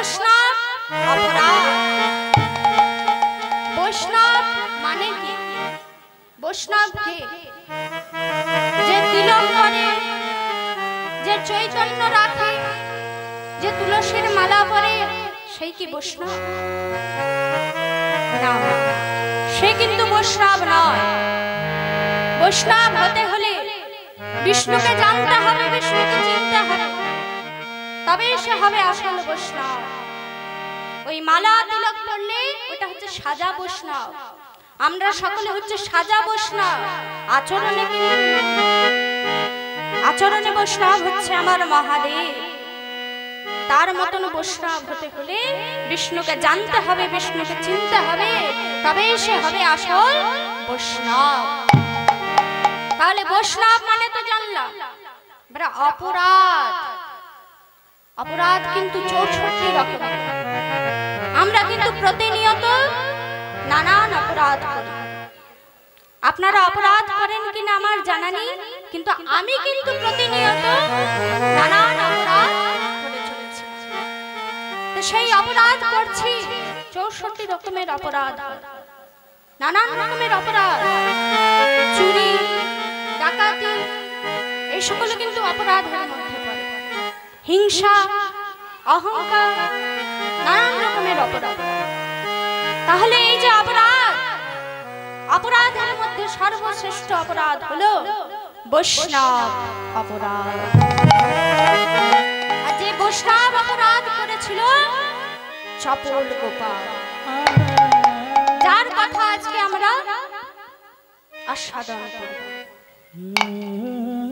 বৈষ্ণব অপরাধ। বৈষ্ণব মানে কি? বৈষ্ণব কে? যে তিলক করে, যে চৈতন্য রাখে, যে তুলসীর মালা পরে, সেই কি বৈষ্ণব? না, সে কিন্তু বৈষ্ণব নয়। বৈষ্ণব হতে হলে বিষ্ণুকে জানতে হবে, বিষ্ণুকে চিনতে হবে, তবে সে হবে আসল বৈষ্ণব। ওই মালা তিলক পড়লে ওটা হচ্ছে সাজা বৈষ্ণব। আমরা সকলে হচ্ছে সাজা বৈষ্ণব। আচরণে কি? আচরণে বৈষ্ণব হচ্ছে আমার মহাদেব। তার মতন বৈষ্ণব হতে হলে বিষ্ণুকে জানতে হবে, বিষ্ণুকে চিনতে হবে, তবে সে হবে আসল বৈষ্ণব। তাহলে বৈষ্ণব মানে তো জানলাম। অপরাধ, অপরাধ কিন্তু 64 রকম। আমরা কিন্তু প্রতিনিয়ত নানান অপরাধ করি। আপনারা অপরাধ করেন কিনা আমার জানা নেই, কিন্তু আমি কিন্তু প্রতিনিয়ত নানান অপরাধ করে চলেছি। তো সেই অপরাধ করছি, 64 রকমের অপরাধ, নানান রকমের অপরাধ। চুরি, ডাকাতি, এই সকল কিন্তু অপরাধের মধ্যে পড়ে। হিংসা, অহংকার, নানান রকমের অপরাধ। তাহলে এই যে অপরাধ, অপরাধের মধ্যে সর্বশ্রেষ্ঠ অপরাধ হলো বৈষ্ণব অপরাধ। আর যে বৈষ্ণব অপরাধ করেছিল চপল গোপাল, যার কথা আজকে আমরা আস্বাদন করব।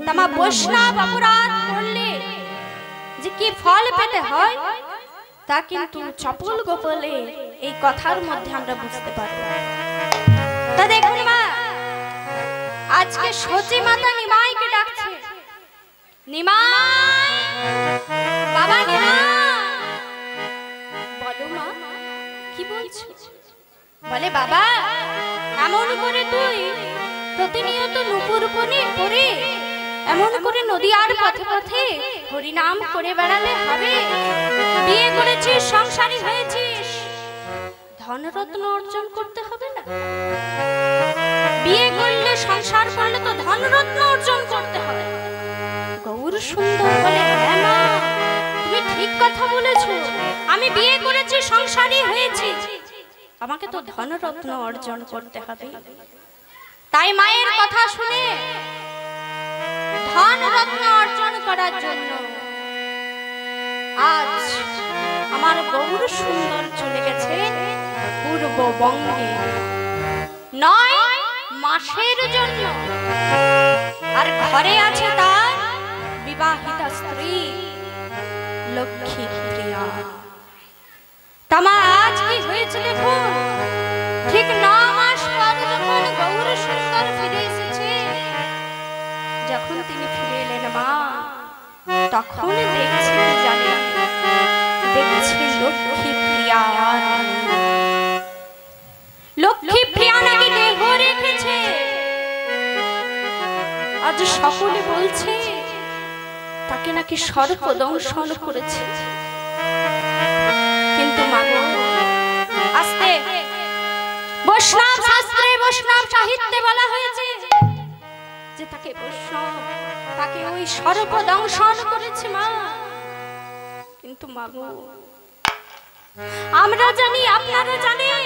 তামা বৈষ্ণব অপরাধ করলে যে কি ফল পেতে হয় তা কিন্তু চপল গোপালে এই কথার মধ্যে আমরা বুঝতে পারবো। তা দেখুন মা, আজকে সচি মাতা নিমাইকে ডাকছে। নিমাই, বাবা নিমাই। বলো মা, কি বলছো? বলে বাবা, এমন করে তুই প্রতিনিয়ত নুপুর পরে এমন করে নদী আর পথে পথে হরিনাম করে বেড়ালে হবে? বিয়ে করেছিস, সংসারী হয়েছিস, ধনরত্ন অর্জন করতে হবে না? বিয়ে করলে, সংসার করলে তো ধনরত্ন অর্জন করতে হবে। গৌর সুন্দর বলে, হ্যাঁ মা, তুমি ঠিক কথা বলেছো। আমি বিয়ে করেছি, সংসারী হয়েছি, আমাকে তো ধনরত্ন অর্জন করতে হবে। তাই মায়ের কথা শুনে ধনরত্ন অর্জন করার জন্য আজ আমার গৌর সুন্দর চলে গেছে পূর্ববঙ্গে 9 মাসের জন্য। আর ঘরে আছে তার বিবাহিতা স্ত্রী লক্ষ্মী প্রিয়া। তামা আজ কি হয়েছে দেখুন, ঠিক 9 মাস পর যখন গৌর সুন্দর ফিরে এসেছে, যখন তিনি ফিরে এলেন মা, তখন দেখছি কি জানি, দেখছি লক্ষ্মী প্রিয়া। লক্ষ্মী প্রিয়া নাকি দেহ রেখেছে। আজ সকলে বলছে তাকে নাকি সর্প দংশন করেছে। কিন্তু মা, আস্তে, বৈষ্ণব শাস্ত্রে, বৈষ্ণব সাহিত্যে বলা হয়েছে যে তাকে বৈষ্ণব, তাকে ওই সর্প দংশন করেছে মা। কিন্তু মা গো, আমরা জানি, আপনারা জানেন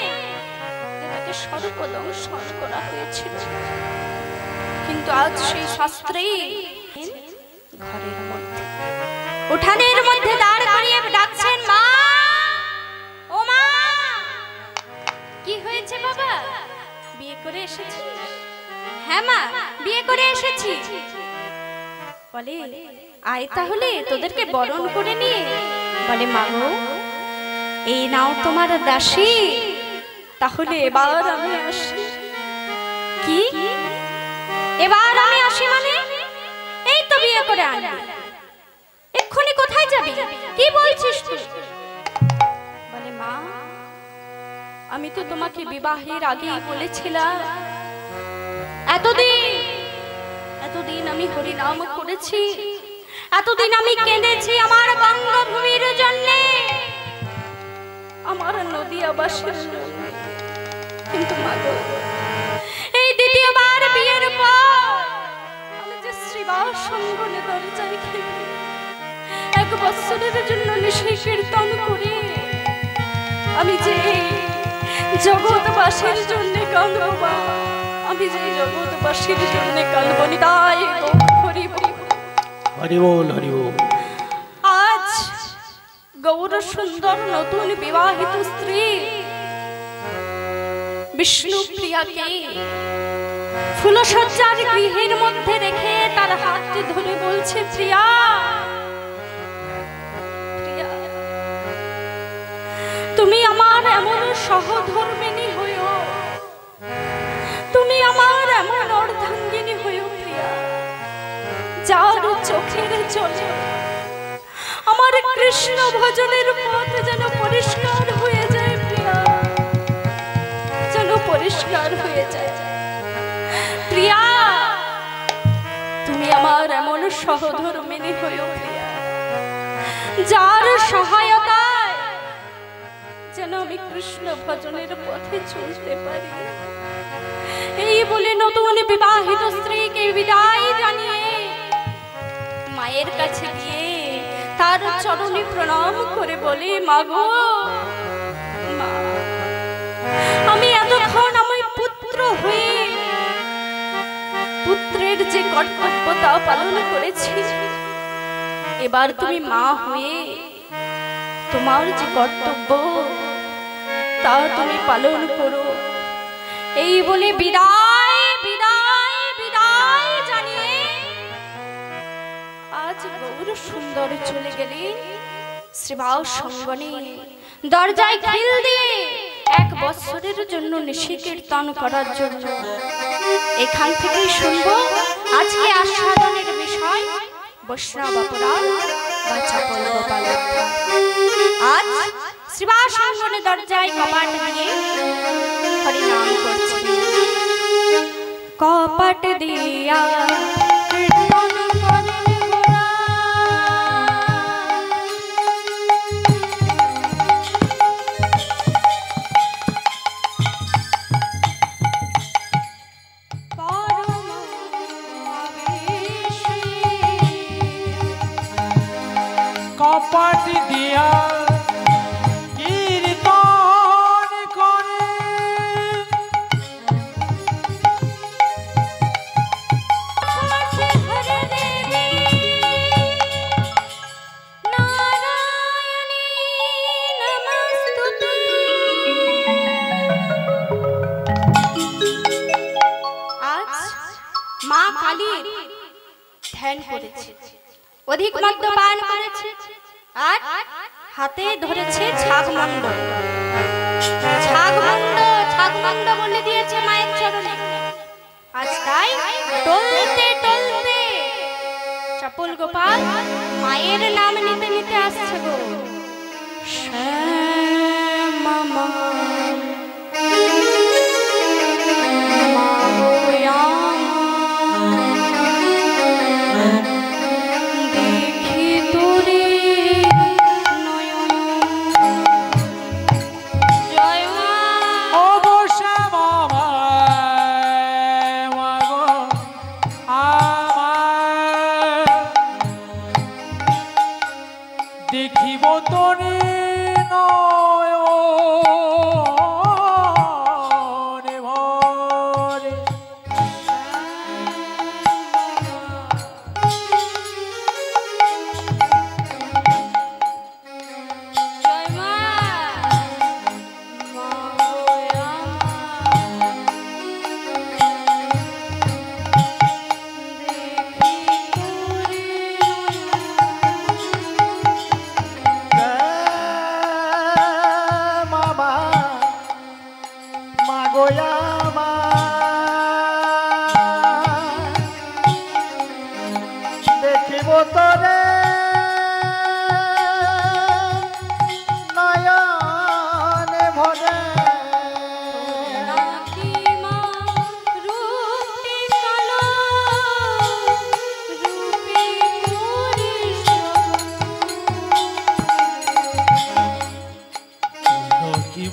যে তাকে সর্প দংশন করা হয়েছিল। কিন্তু আজ সেই শাস্ত্রে ঘরের মধ্যে, উঠানের মধ্যে দাঁড় করিয়ে ডাকছেন, মা, ও মা, কি হয়েছে বাবা? বিয়ে করে এসেছি? হ্যাঁ মা, বিয়ে করে এসেছি। বলে আয় তাহলে তোদেরকে বরণ করে নিয়ে। বলে মা গো, এই নাও তোমার দাসী, তাহলে এবার আমি আসি। কি এবার আমি আসি মানে? এই তো বিয়ে করে আনবি, এক্ষুনি কোথায় যাবি? কি বলছিস তুই? বলে মা, আমি তো তোমাকে বিবাহের আগেই বলেছিলাম, এতদিন আমি হরিনাম করেছি, এতদিন আমি কেঁদেছি আমার বঙ্গভূমির জন্য, আমার নদিয়াবাসীর জন্য। কিন্তু মা গো, এই দ্বিতীয়বার বিয়ের পর আমি যে শ্রীবাস সঙ্গনে দরজায় খেলে 1 বছরের জন্য নিশি কীর্তন করি, আমি যে জগৎবাসীর জন্য কাঁদবো মা, আমি যে জগৎবাসীর জন্য কাঁদবো। নিতাই হরি বল, হরি বল, হরি বল। আজ গৌর সুন্দর নতুন বিবাহিত স্ত্রী বিষ্ণুপ্রিয়াকে ফুলসজ্জার গৃহের মধ্যে রেখে তার হাত ধরে বলছে, প্রিয়া, প্রিয়া, তুমি আমার এমন সহধর্মিণী হইও, তুমি আমার এমন অর্ধাঙ্গিনী হইও প্রিয়া, যার চোখের জলে আমার কৃষ্ণ ভজনের পথ যেন পরিষ্কার হয়ে যায় প্রিয়া, যেন পরিষ্কার হয়ে যায়। প্রিয়া, তুমি আমার এমন সহধর্মিণী হইও প্রিয়া, যার সহায়তায় যেন আমি কৃষ্ণ ভজনের পথে চলতে পারি। এই বলে নতুন বিবাহিত স্ত্রীকে বিদায় জানিয়ে মায়ের কাছে গিয়ে তার চরণে প্রণাম করে বলে, মা গো, মা, আমি এতক্ষণ আমার পুত্র হয়ে পুত্রের যে কর্তব্য তা পালন করেছি, এবার তুমি মা হয়ে তোমার যে কর্তব্য তা তুমি পালন করো। এই বলে বিদায় বিদায় বিদায় জানিয়ে আজ গৌর সুন্দর চলে গেলেন শ্রীবাস সঙ্গনে। দরজায় খিল দিয়ে 1 বছরের জন্য নিশি কীর্তন করার জন্য। এখান থেকেই শুনবো আজকে আস্বাদনের বিষয় বৈষ্ণব অপরাধ বা চাপল গোপাল। আজ শ্রীবাস সঙ্গনে দরজায় কপাট দিয়ে হরি নাম করছে। কপাট দিয়া কীর্তন করেন গোরা, পরম আবেশে কপাট দিয়া ধ্যান করেছে, অধিক মদ্যপান করেছে, আর হাতে ধরেছে ছাগমণ্ড। ছাগমণ্ড ছাগমণ্ড বলে দিয়েছে মায়ের চরণে। আজ তাই টলতে টলতে চাপল গোপাল মায়ের নাম নিতে নিতে আসছে গো। শ্যামা মা, দেখিব তোরে নয়নে ভরে।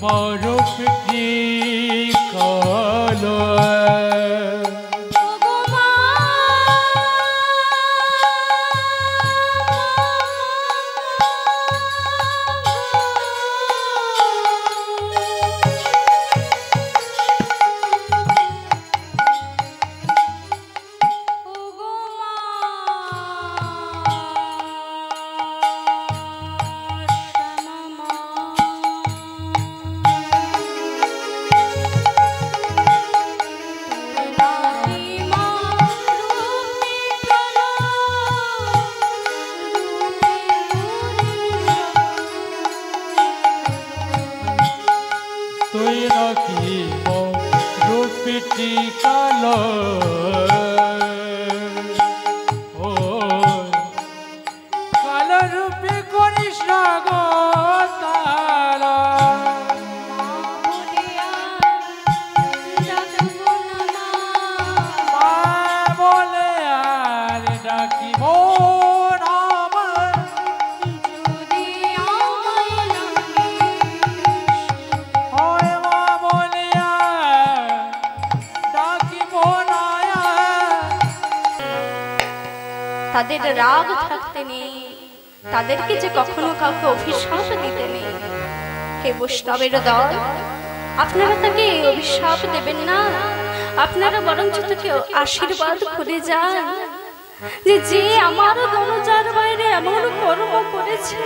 বরফ কি কালো তুই নাকি রূপটি কালো ও কালো রূপে করিস না গো তারা মা বলে আর ডাকিব তাদের রাগ থাকতে নেই, তাদেরকে যে কখনো কাউকে অভিশাপ দিতে নেই। হে বৈষ্ণবের দল, আপনারা তাকে অভিশাপ দেবেন না, আপনারা বরঞ্চ তাকে আশীর্বাদ করে যান যে আমার দরজার বাইরে এমন কর্ম করেছে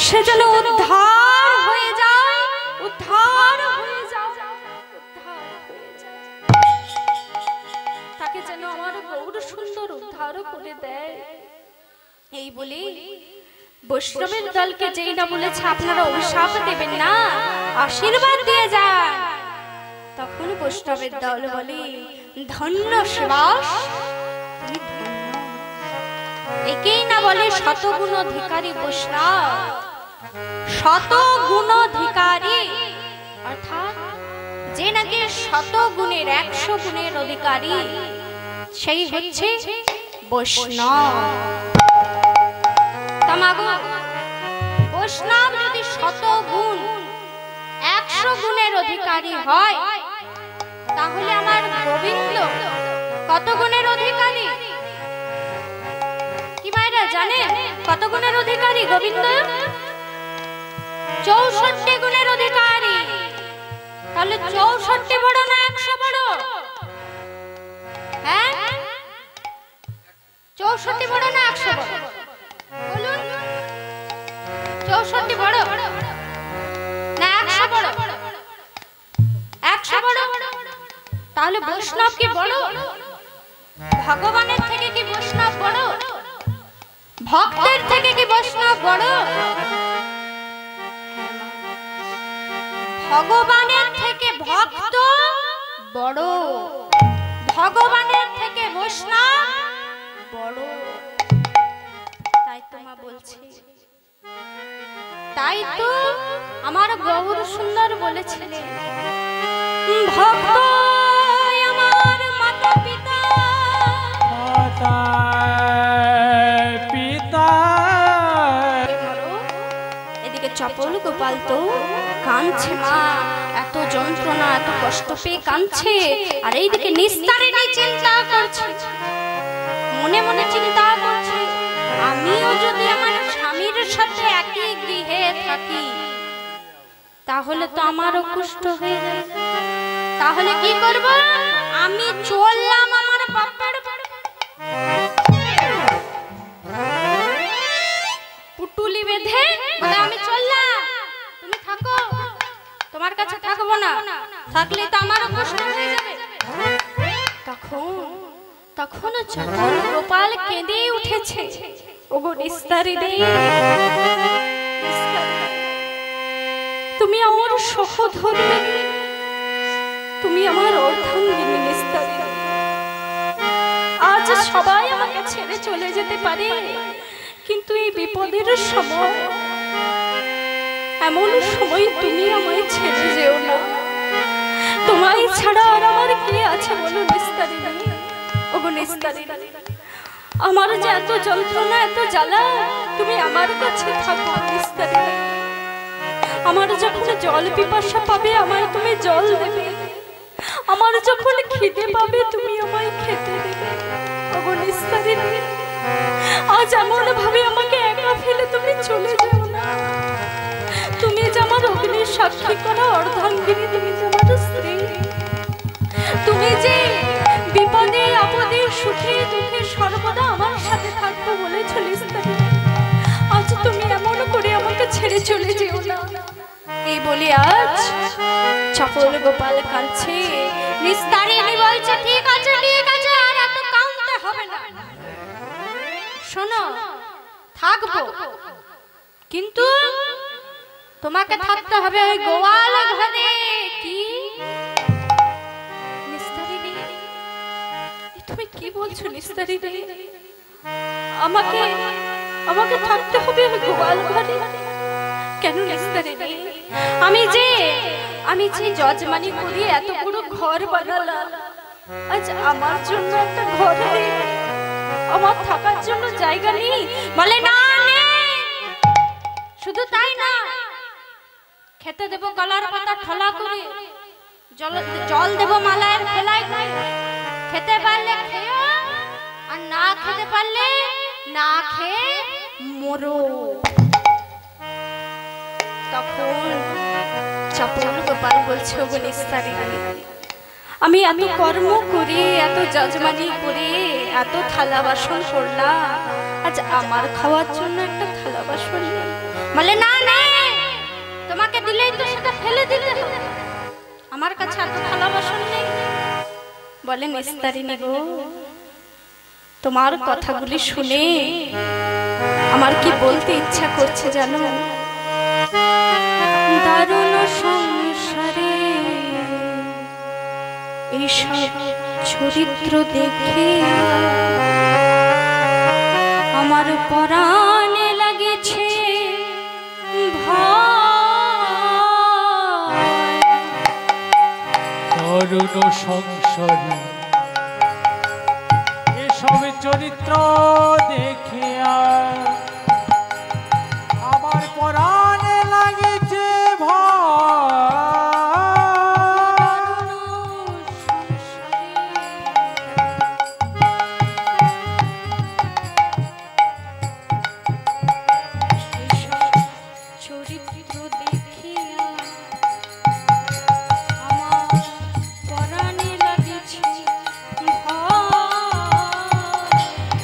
সে যেন উদ্ধার হয়ে যায়, উদ্ধার হয়ে যায়, তাকে যেন আমার গৌর সুন্দর উদ্ধার করে দেয়। এই বলে বৈষ্ণবের দলকে যেই না বলেছে আপনারা অভিশাপ দেবেন না, আশীর্বাদ দিয়ে যান, তখন বৈষ্ণবের দল বলে ধন্য শ্বাস, একেই না বলে শতগুণ অধিকারী বৈষ্ণব, শতগুণ অধিকারী অর্থাৎ যে নাকি শত গুণের 100 গুণের অধিকারী, সেই হচ্ছে বৈষ্ণব। বৈষ্ণব যদি 100 গুণ 100 গুণের অধিকারী হয়, তাহলে আমার গোবিন্দ কত গুণের অধিকারী? কি মায়েরা জানেন কত গুণের অধিকারী গোবিন্দ? 64 গুণের অধিকারী। তাহলে 64 বড় না 100 বড়? হ্যাঁ, 64 বড় না 100 বড়? বলুন, 64 বড় না 100 বড়? 100 বড়। তাহলে বৈষ্ণব কি বড়? ভগবানের থেকে কি বৈষ্ণব বড়? ভক্তের থেকে কি বৈষ্ণব বড়? ভগবানের থেকে ভক্ত বড়, ভগবানের থেকে বৈষ্ণব বড়। তাই তো মা বলছে, তাই তো আমার গৌর সুন্দর বলেছিলেন, ভক্ত আমার মাতা পিতা, মাতা পিতা। এদিকে চপল গোপাল তো কাঁদছে, মা এত যন্ত্রণা এত কষ্ট পেয়ে কাঁদছে, আর এইদিকে নিস্তারিণী চিন্তা করছে, মনে মনে চিন্তা করছে, আমিও যদি আমার স্বামীর সাথে একই গৃহে থাকি তাহলে তো আমারও কষ্ট হয়ে যাবে। তাহলে কি করব? আমি চললাম আমার বাপের বাড়ি, পুটুলি বেঁধে বলে আমি চললাম, তুমি থাকো, তোমার কাছে থাকবো না, থাকলে তো আমারও কষ্ট হয়ে যাবে। তখন চপল গোপাল কেঁদে উঠেছে, ওগো নিস্তারিণী, তুমি আমার সহধর্মিণী, তুমি আমার অর্ধাঙ্গিনী নিস্তারিণী। আজ সবাই আমাকে ছেড়ে চলে যেতে পারে, কিন্তু এই বিপদের সময়, এমন সময় তুমি আমায় ছেড়ে যেও না। তোমায় ছাড়া আর আমার কে আছে বলো নিস্তারিণী, ওগো নিস্তারিণী, আমার যে এত যন্ত্রণা এত জ্বালা, তুমি আমার কাছে থাকো নিস্তারিণী। আমার যখন জল পিপাসা পাবে আমায় তুমি জল দেবে, আমার যখন খিদে পাবে তুমি আমায় খেতে দেবে। ওগো নিস্তারিণী, আজ এমন ভাবে আমাকে একা ফেলে তুমি চলে যাও না। তুমি যে আমার অগ্নির সাক্ষী করা অর্ধাঙ্গিনী, তুমি যে আমার স্ত্রী, তুমি যে বিপদে আপদে সুখে দুঃখে সর্বদা আমার সাথে থাকবো বলেছ নিস্তারিণী, আজ তুমি এমন করে আমাকে ছেড়ে চলে যেও না। এই বলি আজ চপল গোপাল কাঁদছে। নিস্তারিণী বলছে ঠিক আছে ঠিক আছে, আর এত কাঁদতে হবে না। শোনো, থাকবো, কিন্তু তোমাকে থাকতে হবে ওই গোয়াল ঘরে। কি নিস্তারিণী, তুমি কি বলছো নিস্তারিণী? আমাকে আমাকে থাকতে হবে ওই গোয়াল ঘরে? কেন নিস্তারিণী? আমি যে যজমানি করি এত বড় ঘর বানালাম, আজ আমার জন্য একটা ঘর নেই, আমার থাকার জন্য জায়গা নেই। বলে না নেই, শুধু তাই না, খেতে দেব কলার পাতা ঠলা করে, জল দেব মালায়ের খোলায়, খেতে পারলে খেও, আর না খেতে পারলে না খেয়ে মরো। তখন চপল গোপাল বলছে ওগো নিস্তারিণী, আমি এত কর্ম করে এত যজমানি করে এত থালা বাসন করলাম, আজ আমার খাওয়ার জন্য একটা থালা বাসন নেই। বলে না না, তোমাকে দিলেই তো সেটা ফেলে দিতে হবে, আমার কাছে এত থালা বাসন নেই। বলে নিস্তারিণী গো, তোমার কথাগুলি শুনে আমার কি বলতে ইচ্ছা করছে জানো? দারুণ সংসারে এইসব চরিত্র দেখে আমার পরাণে লাগেছে ভয়। দারুণ সংসারে এসব চরিত্র দেখিয়া আমার পরাণে লাগেছে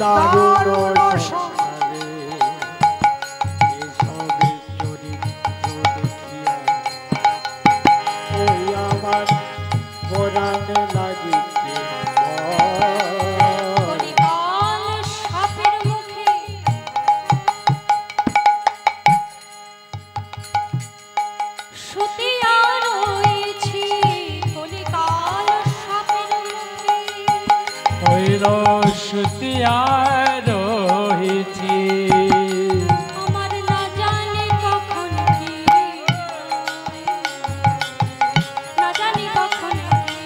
দারুণ সংসারে এসব চরিত্র দেখিয়া ওই আমার পরাণে লাগিছে কলিকাল সাপের মুখে শুতিয়া রয়েছি, কলিকাল সাপের মুখে হইল শুতিয়া রয়েছি। আমার না জানি কখন কি, না জানি কখন কি,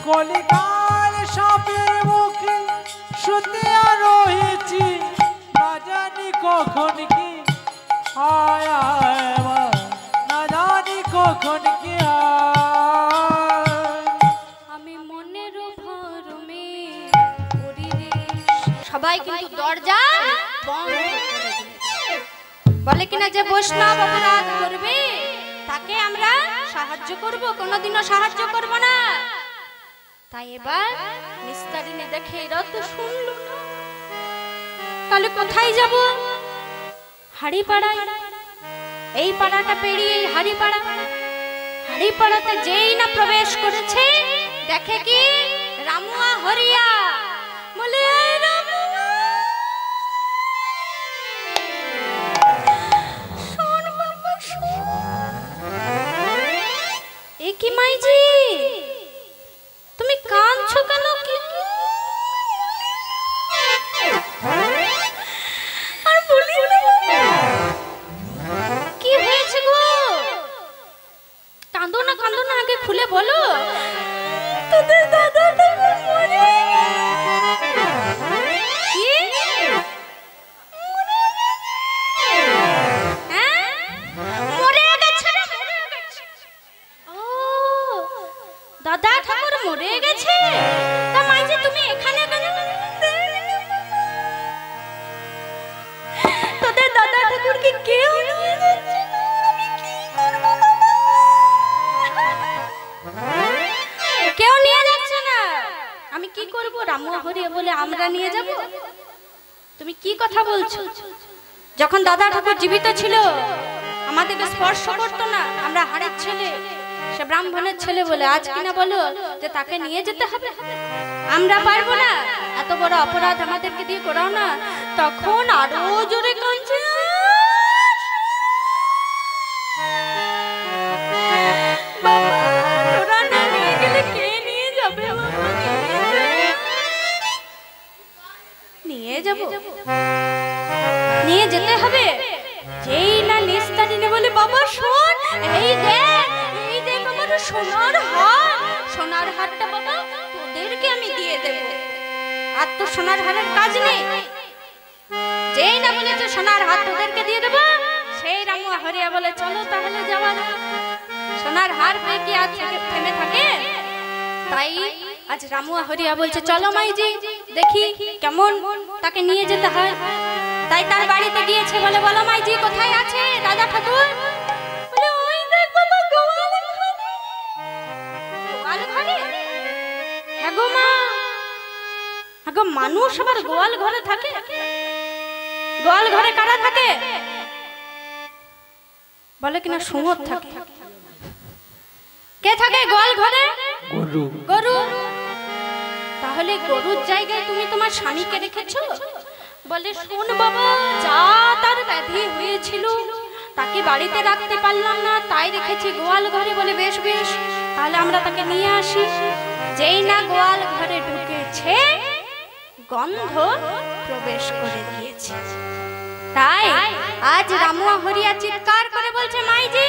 কলিকাল সাপের মুখে শুতিয়া রয়েছি, না জানি কখন কি হায় আমার, না জানি কখন কি আমি মনের ভরমে পরিরে। সবাই কিন্তু দরজা বন্ধ করে দিয়েছে। বলে কিনা যে বৈষ্ণব অপরাধ করবে তাকে আমরা সাহায্য করব, কোনোদিনও সাহায্য করব না। তাই এবার নিস্তারিণী দেখে এরা তো শুনলো না, তাহলে কোথায় যাব? হাড়িপাড়ায়। এই পাড়াটা পেরিয়ে হাড়িপাড়া, হাড়িপাড়াতে যেই না প্রবেশ করেছে দেখে কি রামুয়া হরিয়া। বলে শোন বাবা শোন, এ কি মাইজি তুমি কাঁদছো কেন? আর বলিও না, কি হয়েছে গো? কাঁদো না কাঁদো না, আগে খুলে বলো। তোদের দাদাটা মরে গেছে। আমরা নিয়ে যাব? তুমি কি কথা বলছো? যখন দাদা ঠাকুর জীবিত ছিল আমাদেরকে স্পর্শ করতো না, আমরা হাড়ের ছেলে, সে ব্রাহ্মণের ছেলে বলে আজ কিনা বলো যে তাকে নিয়ে যেতে হবে? আমরা পারবো না, এত বড় অপরাধ আমাদেরকে দিয়ে করাও না। তখন আরো জোরে কাঁদছে, তোরা না নিয়ে গেলে কে নিয়ে যাবে? নিয়ে যাব, নিয়ে যেতে হবে। যেই না নিস্তারিণী বলে বাবা শোন, এই দেখ আমার সোনার হার, সোনার হারটা বাবা তোদেরকে আমি দিয়ে দেব। আর তো সোনার হারের কাজ নেই। যেই না বলেছে সোনার হার তোদেরকে দিয়ে দেব, সেই রামু হরিয়া বলে চলো তাহলে যাওয়া যাক। সোনার হার পেয়ে কি আজ থেমে থাকে? তাই আজ রামু হরিয়া বলছে চলো মাইজি দেখি কেমন তাকে নিয়ে যেতে হয়। তাই তার বাড়িতে গিয়েছে, বলে বলো মাইজি কোথায় আছে দাদা ঠাকুর? বলে ওই দেখ বাবা গোয়াল ঘরে। গোয়াল ঘরে? হ্যাঁ গো মা, হ্যাঁ গো, মানুষ আবার গোয়াল ঘরে থাকে? গোয়াল ঘরে কারা থাকে? বলে কিনা সুমত থাকে। কে থাকে গোয়াল ঘরে? গরু। গরু। তাহলে গরুর জায়গায় তুমি তোমার স্বামীকে রেখেছো? বলে শোন বাবা, যা তার ব্যাধি হয়েছিল তাকে বাড়িতে রাখতে পারলাম না, তাই রেখেছি গোয়াল ঘরে। বলে বেশ বেশ, তাহলে আমরা তাকে নিয়ে আসি। যেই না গোয়াল ঘরে ঢুকেছে, গন্ধ প্রবেশ করে দিয়েছে। তাই আজ রামু হরিয়া চিৎকার করে বলছে মাইজি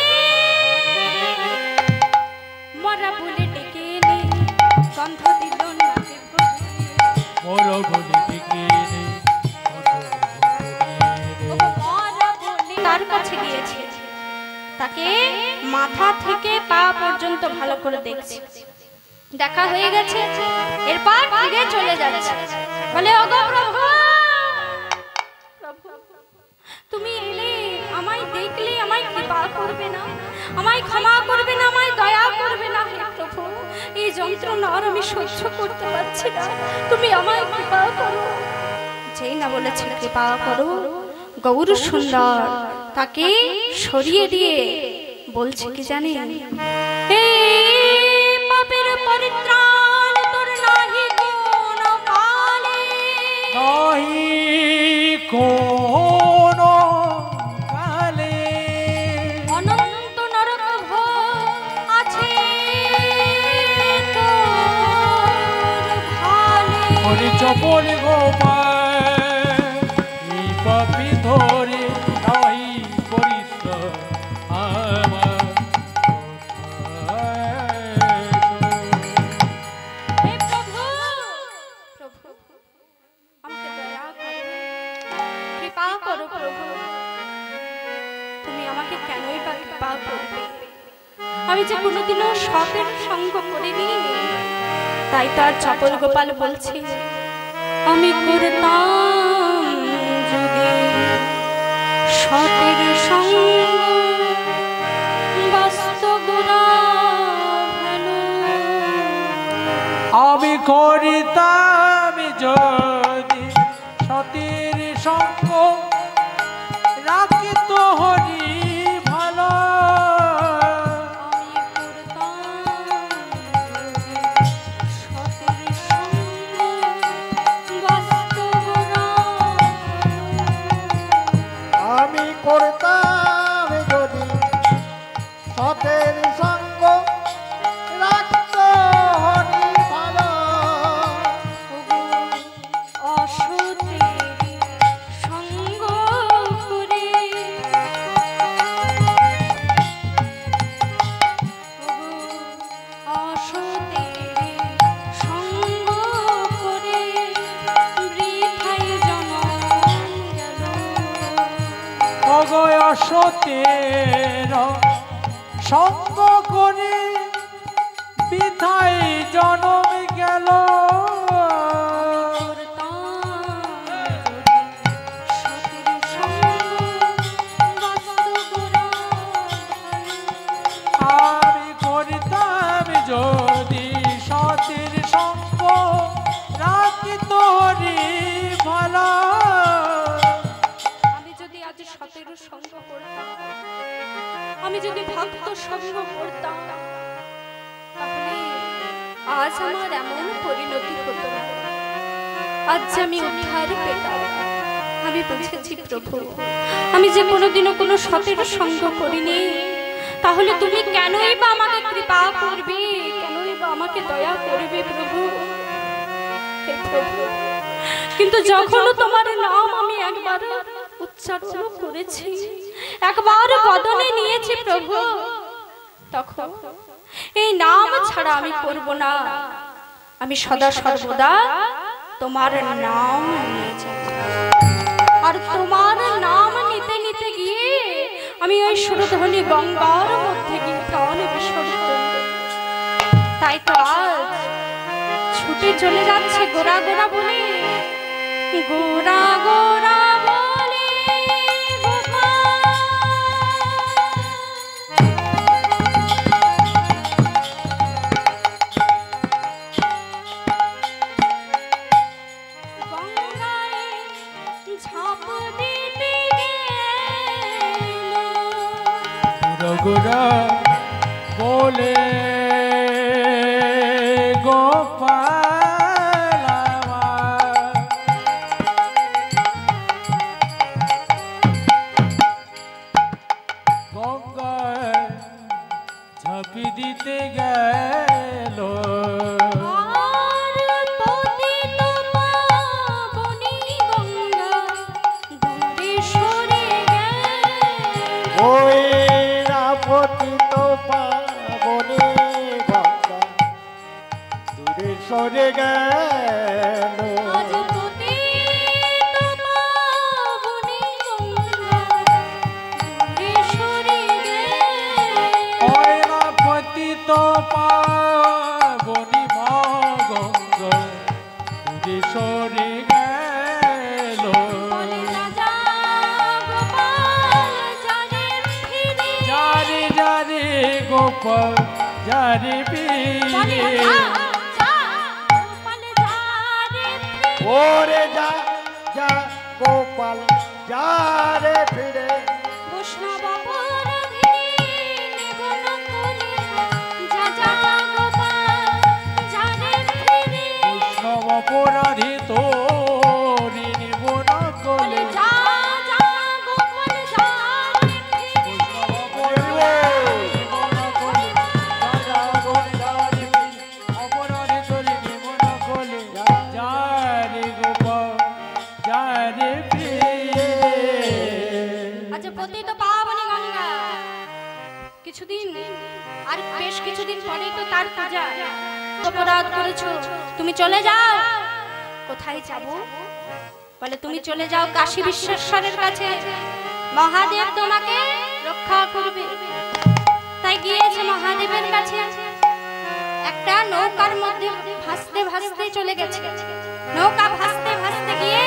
মরা বলে ডেকে এনে গন্ধ দিল না, মরা বলে ডেকে এনে তার কাছে গিয়েছে, তাকে মাথা থেকে পা পর্যন্ত ভালো করে দেখছে। দেখা হয়ে গেছে, এরপর ফিরে চলে যাচ্ছে। বলে ওগো প্রভু, তুমি এলে, আমায় দেখলে আমায় কৃপা করবে না, আমায় ক্ষমা করবে না, আমায় দয়া করবে না? হে প্রভু, এই যন্ত্রণা আর আমি সহ্য করতে পারছি না, তুমি আমায় কৃপা করো। যেই না বলেছে কৃপা করো, গৌর সুন্দর তাকে সরিয়ে দিয়ে বলছে কি জানি, পাপের পরিত্রাণ তোর নাহি কোন কালে, নাহি কোন কালে, অনন্ত নরক ভোগ আছে তোর ভালে। হরি চপল গোপাল এই পাপি ধরে নাই পরিশ্রম আমার। হে প্রভু, প্রভু আমাকে দয়া করো, কৃপা করো প্রভু। তুমি আমাকে কেনই বা কৃপা করবে? আমি যে কোনোদিনও সতের সঙ্গ করিনি। তাই তার চপল গোপাল বলছে, আমি করতাম যদি সতের সঙ্গ, বাস্তব আমি করিতাম যদি সতীর সঙ্গ, রাখিত হরি ভালো। আমি করতাম যদি সতের সঙ্গ, রাখত হরি ভালো। সঙ্গ করে সঙ্গ করে বৃথাই জনম গেল। অগয় সতের সঙ্গ করে বিধায় জনম গেল। আমি করিতাম যদি সতের সঙ্গ, রাখিত হরি সঙ্গ করতাম তাহলে আজ আমার এমন পরিণতি হতো না। আজ আমি উদ্ধার পেলাম। আমি বুঝেছি প্রভু, আমি যে কোনোদিনও কোনো সতের সঙ্গ করিনি, তাহলে তুমি কেনই বা আমাকে কৃপা করবে, কেনই বা আমাকে দয়া করবে প্রভু। হে প্রভু, কিন্তু যখন তোমার নাম আমি একবার উচ্চারণ করেছি, একবার বদনে নিয়েছি প্রভু, তখন এই নাম ছাড়া আমি করব না। আমি সদা সর্বদা তোমার নাম নিয়ে যাব, আর তোমার নাম নিতে নিতে গিয়ে আমি ওই সুরধ্বনি গঙ্গার মধ্যে গিয়ে প্রাণ বিসর্জন দেব। তাই তো আজ ছুটে চলে যাচ্ছে গোরা গোরা বলে, গোরা গোরা বলে গোরা বলে গোপাল গঙ্গায় ঝাঁপি দিতে গেল। সরে গেল পতিত পাবনি গঙ্গা দূরে সরে গেল। যারে যারে গোপাল যারে বীরে, ওরে যা যা গোপাল যা রে ফিরে। বৈষ্ণব অপরাধী তোরি নিব না কলে, অপরাধী তোরি নিব না কলে, যারে গোপাল যারে প্রিয়ে। আচ্ছা, পতিত পাবনি গঙ্গা, কিছুদিন আর বেশ কিছুদিন পরেই তো তার পূজা। অপরাধ করেছো, তুমি চলে যাও। কোথায় যাব? বলে তুমি চলে যাও কাশী বিশ্বেশ্বরের কাছে, মহাদেব তোমাকে রক্ষা করবে। তাই গিয়েছে মহাদেবের কাছে। একটা নৌকার মধ্যে ভাসতে ভাসতে চলে গেছে। নৌকা ভাসতে ভাসতে গিয়ে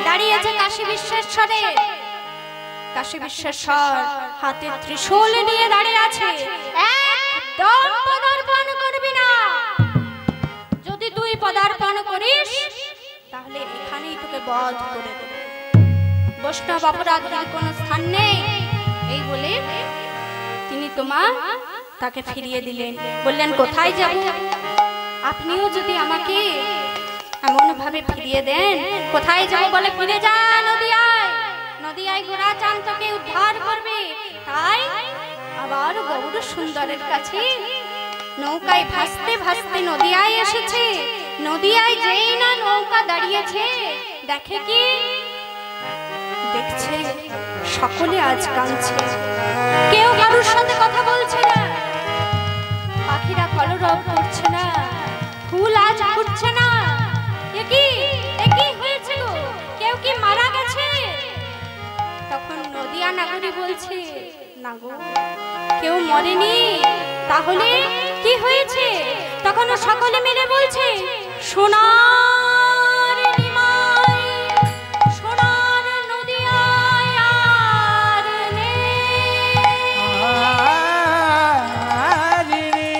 দাঁড়িয়েছে কাশী বিশ্বেশ্বরে। কাশী বিশ্বেশ্বর হাতে ত্রিশূল নিয়ে দাঁড়িয়ে আছে। একদম পদার্পণ করবি না, যদি তুই পদার্পণ করিস তাহলে এখানেই তোকে বধ করে দেব। বৈষ্ণব অপরাধীর কোনো স্থান নেই, এই বলে তিনি তাকে ফিরিয়ে দিলেন। বললেন কোথায় যাব? আপনিও যদি আমাকে এমন ভাবে ফিরিয়ে দেন, কোথায় যাব? বলে ফিরে যা নদিয়ায়, নদিয়ায় গোরা চাঁদ তোকে উদ্ধার করবে। তাই আবার গৌর সুন্দরের কাছে নৌকায় ভাসতে ভাসতে নদিয়ায় এসেছে। নদিয়ায় যেই না নৌকা দাঁড়িয়েছে, দেখে কি দেখছে সকলে আজ কাঁদছে, কেউ কারোর সাথে কথা বলছে না, পাখিরা কলরব করছে না, ফুল আজ ফুটছে না। একই হয়েছে গো, কেউ কি মারা গেছে? তখন নদিয়া নাগরী বলছে না গো, কেউ মরেনি। তাহলে কি হয়েছে? তখন সকলে মিলে বলছে সোনার নিমাই, সোনার নদিয়ায় আর নেই,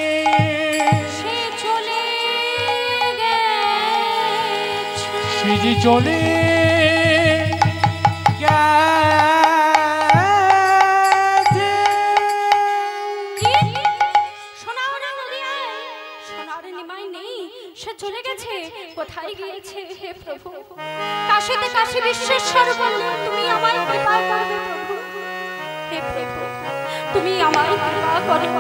সে চলে গেছে, সে চলে গেছে। কি বিশ্বেশ্বর বলল, তুমি আমায় কৃপা করবে প্রভু। হে প্রভু, তুমি আমায় কৃপা করো।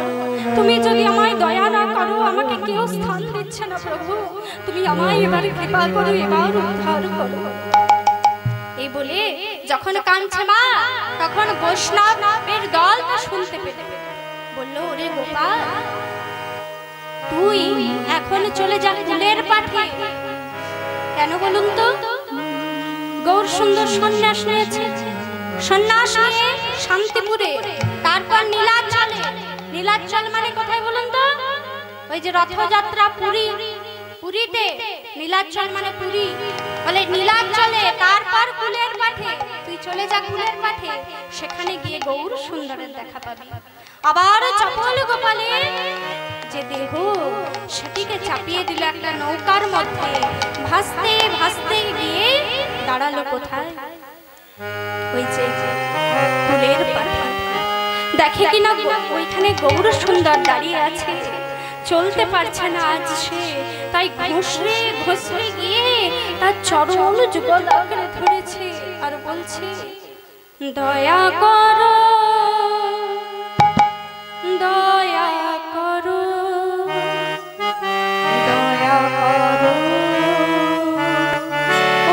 তুমি যদি আমায় দয়া না করো, আমাকে কেউ স্থান দিচ্ছে না প্রভু। তুমি আমায় এবার কৃপা করো, এবার উদ্ধার করো। এই বলে যখন কাঁদছে মা, তখন বৈষ্ণবের দল তা শুনতে পেলে বলল, ওরে গোপাল, তুই এখন চলে যা কুলের পাঠে। কেন বলুন তো? গৌর সুন্দর সন্ন্যাস নিয়েছে, সন্ন্যাস নিয়ে শান্তিপুরে, তারপর নীলাচলে। নীলাচল মানে কোথায় বলুন তো? ওই যে রথযাত্রা পুরী, পুরীতে নীলাচল মানে পুরী। বলে নীলাচলে, তারপর কুলের পাঠে। তুই চলে যা কুলের পাঠে, সেখানে গিয়ে গৌর সুন্দরের দেখা পাবি। আবার চপল গোপালের যে দেহ, সেটিকে চাপিয়ে দিল একটা নৌকার মধ্যে। ভাসতে ভাসতে গিয়ে দাঁড়ালো কোথায়? ওই যে কুলের পাঠে। দেখে কিনা ওইখানে গৌর সুন্দর দাঁড়িয়ে আছে, চলতে পারছে না আজ সে। তাই ঘষরে ঘষরে গিয়ে তার চরণ যুগল আঁকড়ে ধরেছে আর বলছে, দয়া করো, দয়া করো, দয়া করো,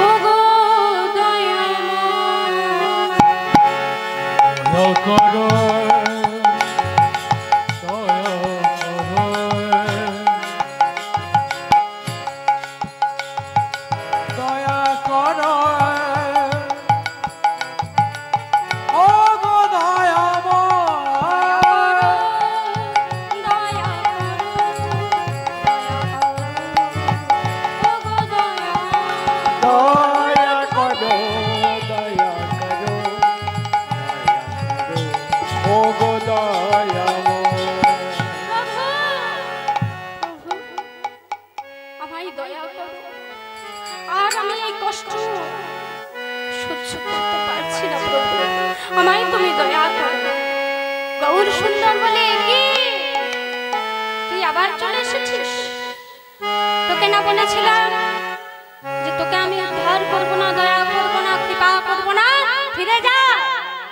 ও গো দয়াময়, দয়া করো, দয়া করো, ও গো দয়াময়, দয়া করো, দয়া করো, ও গো দয়াময়। আমায় দয়া করো, আর আমি এই কষ্ট সহ্য করতে পারছি না প্রভু, আমায় তুমি দয়া করো। গৌর সুন্দর বলে, কি তুই আবার চলে এসেছিস? তোকে না বলেছিলাম যে তোকে আমি উদ্ধার করবো না, দয়া করবো না, কৃপা করবো না, ফিরে যা,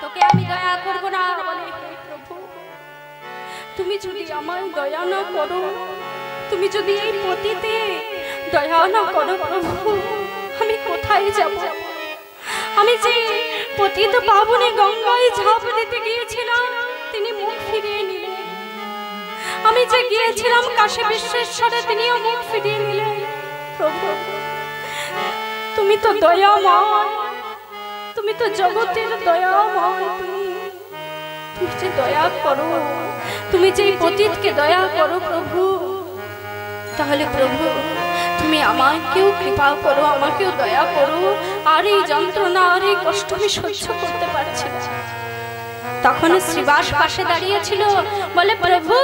তোকে আমি দয়া করবো না। বলে, হে প্রভু, তুমি যদি আমায় দয়া না করো, তুমি যদি এই পতিতে দয়া না করো প্রভু, আমি কোথায় যাব? আমি যে পতিত পাবনে গঙ্গায় ঝাঁপ দিতে গিয়েছিলাম, তিনি মুখ ফিরিয়ে নিলেন। আমি যে গিয়েছিলাম কাশী বিশ্বেশ্বরে, তিনিও মুখ ফিরিয়ে নিলেন। প্রভু, তুমি তো দয়াময়, তুমি তো জগতের দয়াময়। তুমি যে দয়া করো, তুমি যে এই পতিতকে দয়া করো প্রভু, তাহলে প্রভু তুমি আমাকেও কৃপা করো, আমাকেও দয়া করো। আর এই যন্ত্রণা, আর এই কষ্ট আমি সহ্য করতে পারছি না। তখন শ্রীবাস পাশে দাঁড়িয়েছিল, বলে, প্রভু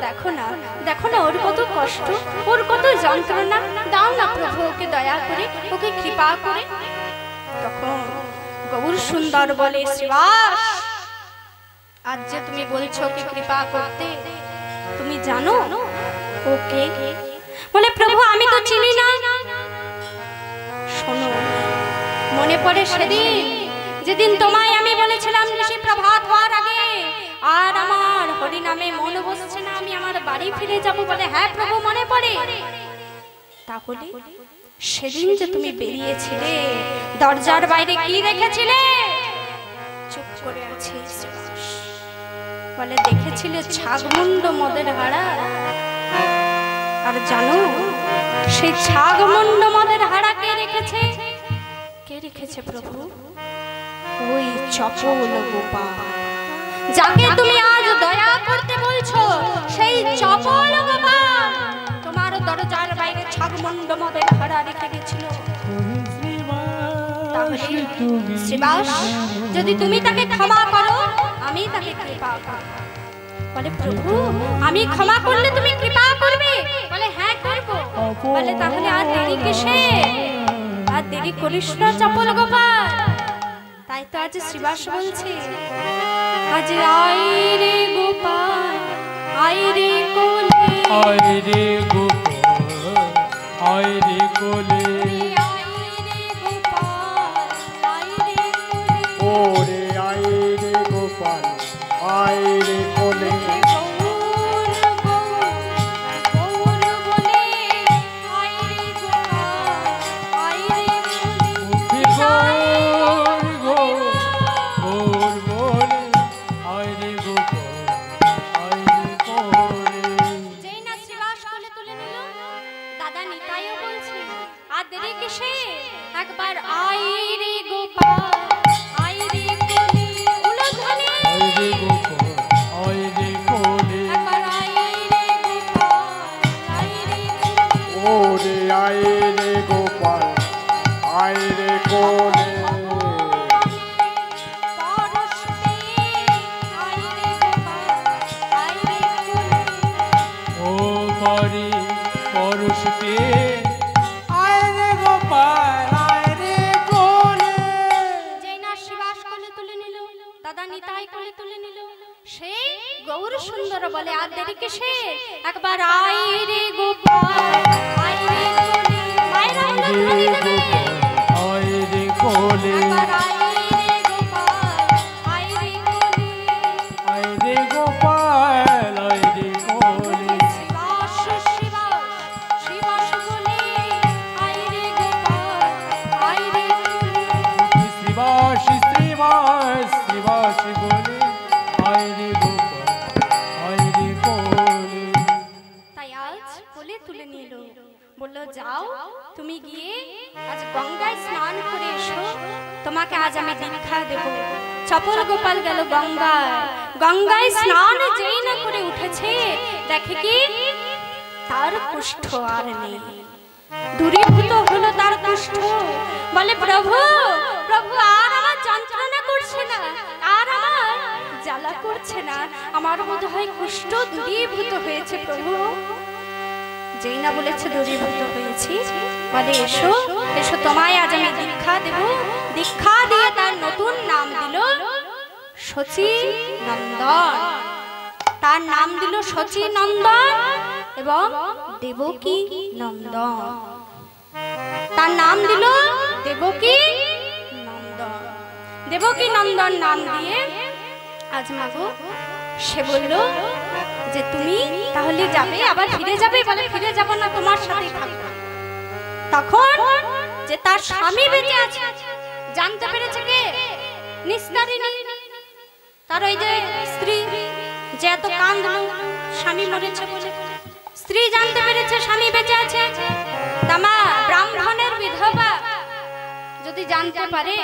দেখো না, দেখো না, ওর কত কষ্ট, ওর কত যন্ত্রণা, দাও না প্রভু ওকে দয়া করে, ওকে কৃপা করে। তখন গৌর সুন্দর বলে, শ্রীবাস, আজ যে তুমি বলছো ওকে কৃপা করতে, তুমি জানো ওকে? বলে, প্রভু আমি তো চিনি না। শোনো, মনে পড়ে সেদিন যেদিন তোমায় আমি বলেছিলাম ঋষি প্রভাত হওয়ার আগে, আর আমার হরি নামে মন বসছে না, আমি আমার বাড়ি ফিরে যাব। বলে, হ্যাঁ প্রভু মনে পড়ে। তাহলে সেদিন যে তুমি বেরিয়েছিলে, দরজার বাইরে কি রেখেছিলে? চুপ করে আছি। বলে, দেখেছিলে ছাগমুন্ড মদের হাড়া। আর জানো সেই ছাগমুন্ড মদের হাড়া কে রেখেছে? কে রেখেছে প্রভু? ওই চপল গোপাল, যাকে তুমি আজ দয়া করতে বলছো, সেই চপল গোপাল তোমার দরজার বাইরে ছাগমুন্ড মদের হাড়া রেখে গেছিল। তাহলে শ্রীবাস, যদি তুমি তাকে ক্ষমা করো, আমি তাকে কৃপা করব। বলে, প্রভু আমি ক্ষমা করলে তুমি কৃপা করবে? বলে, হ্যাঁ করব। বলে, তাহলে আর দেরি কিসে? আর দেরি করিস না চপল গোপাল। তাই তো আজ শ্রীবাস বলছে, আজ আয় রে গোপাল, আয় রে কোলে, আয় রে গোপাল, আয় রে কোলে, আয় রে গোপাল, ওরে আয় রে গোপাল আয় রে কোলে একবার আয় রে গোপাল আয় রে কোলে উলধ্বনি আয় রে গোপাল আয় রে কোলে একবার আয় রে গোপাল আয় রে কোলে ওরে আয় রে গোপাল আয় রে কোলে পরশে আয় রে গোপাল আয় রে কোলে ও পারি পরশকে আয় রে গোপাল আয় রে কোলে যেই না শিবাস কোলে তুলে নিল দাদা নিতাই কোলে তুলে নিল সেই গৌর সুন্দর বলে আর দেরি কিসে একবার আয় রে গোপাল আয় রে কোলে মায়ের উলধ্বনি দেবে আয় রে কোলে একবার আয় রে গোপাল আয় রে কোলে আয় রে গোপাল আয় রে কোলে শিবাস শিবাস শিবাস বলে আয় রে গোপাল আয় রে কোলে শ্রীবাস শ্রীবাস শ্রীবাস বলে আয় রে গোপাল আয় রে কোলে তাই আজ কোলে তুলে নিল বলল যাও তুমি গিয়ে আজ গঙ্গায় স্নান করে এসো তোমাকে আজ আমি দীক্ষা দেব চপল গোপাল গেল গঙ্গায় গঙ্গায় স্নান যেই না করে উঠেছে দেখে কি তার কুষ্ঠ আর নেই দূরীভূত হলো তার কুষ্ঠ বলে প্রভু প্রভু আর আমার যন্ত্রণা করছে না আর আমার জ্বালা করছে না আমার বোধ হয় কুষ্ঠ দূরীভূত হয়েছে প্রভু যেই না বলেছে দূরীভূত হয়েছি বলে এসো এসো তোমায় আজ আমি দীক্ষা দেব দীক্ষা দিয়ে তার নতুন নাম দিল শচী নন্দন তার নাম দিল শচী নন্দন এবং দেবকী নন্দন তার নাম দিল দেবকী নন্দন দেবকী নন্দন নাম দিয়ে আজ মাগো সে বলল যে তুমি তাহলে যাবে আবার ফিরে যাবে বলে ফিরে যাব না তোমার সাথেই থাকবো তখন যে তার স্বামী বেঁচে আছে জানতে পেরেছে কে নিস্তারিণী তার ওই যে স্ত্রী যে এত কাঁদলো স্বামী মরেছে বলে স্ত্রী জানতে পেরেছে স্বামী বেঁচে আছে তামা ব্রাহ্মণের বিধবা যদি জানতে পারে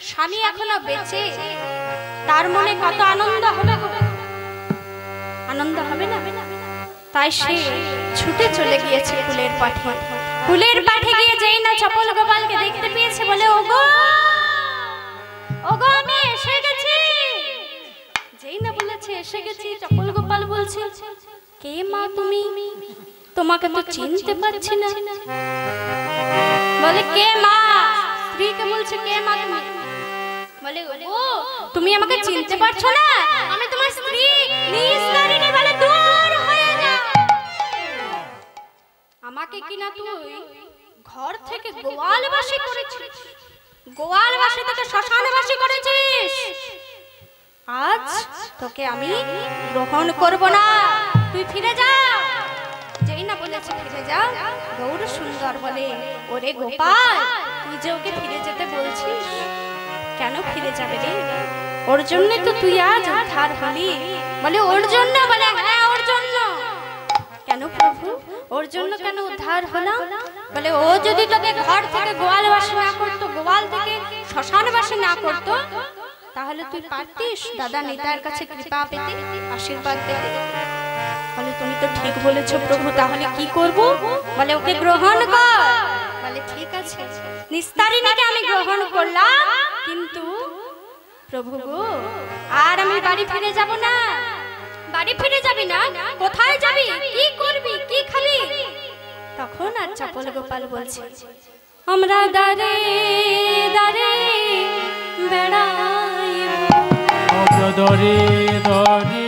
স্বামী এখনো বেঁচে তার মনে কত আনন্দ হবে আনন্দ হবে না তাই সে ছুটে চলে গিয়েছে কুলের পাঠে কুলের পাঠে গিয়ে যেই না চপল গোপালকে দেখতে পেয়েছে বলে ওগো ওগো আমি এসে গেছি যেই না বলেছে এসে গেছি চপল গোপাল বলছে কে মা তুমি তোমাকে তো চিনতে পারছি না বলে কে মা স্ত্রীকে বলছে কে মা তুমি বলে ও তুমি আমাকে চিনতে পারছো না আমি তোমার স্ত্রী নিস্তারিণী বলে দূর হয়ে যা আমাকে কিনা তুই ঘর থেকে গোয়ালবাসী করেছিস গোয়ালবাসী থেকে শ্মশানবাসী করেছিস আজ তোকে আমি গ্রহণ করব না তুই ফিরে যা যেই না বলেছে ফিরে যা গৌর সুন্দর বলে ওরে গোপাল তুই যে ওকে ফিরে যেতে বলছিস কেন ফিরে যাবে রে ওর জন্য তো তুই আজ উদ্ধার হলি বলে ওর জন্য বলে হ্যাঁ ওর জন্য কেন প্রভু ওর জন্য কেন উদ্ধার হলাম বলে ও যদি তোকে ঘর থেকে গোয়ালবাসী না করতো গোয়াল থেকে শ্মশানবাসী না করতো তাহলে তুই পারতিস দাদা নেতার কাছে কৃপা পেতে আশীর্বাদ পেতে বলে তুমি তো ঠিক বলেছো প্রভু তাহলে কি করব বলে ওকে গ্রহণ কর বলে ঠিক আছে নিস্তারিণীকে আমি গ্রহণ করলাম কিন্তু প্রভু গো আর আমি বাড়ি ফিরে যাব না বাড়ি ফিরে যাবি না কোথায় যাবি কি করবি কি খাবি তখন আর চপল গোপাল বলছে আমরা দারে দারে বেড়াইব আমরা দরে দরে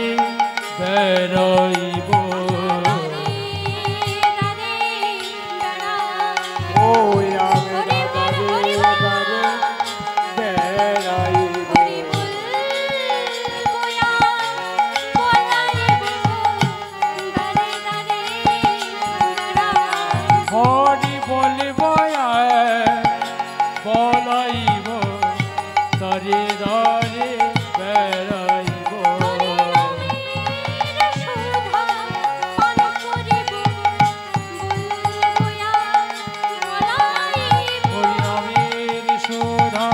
বেড়াইব ওই আমরা দারে দারে বেড়াইব ধরে ধরে বেড়াইব হরিনামের সুধা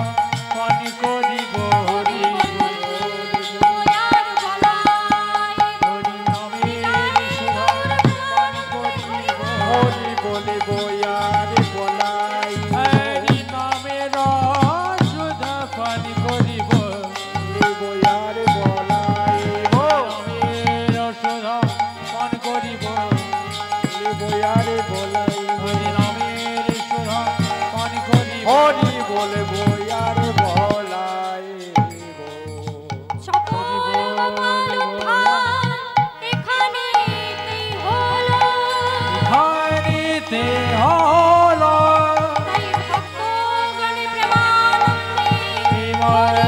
পান করিব হরি হরিনামের সুধা পান করিব হরি বলিব আর বলাই হরি নামের সুধা পান করিব বলিব আর বলাইব নামের সুধা পান করিব বলিব আর বলাইব হরি নামের সুধা পান করিব হরি বলিব আর বলাইব খানিতে হলো তাই ভক্তগণ প্রেমানন্দে বিমল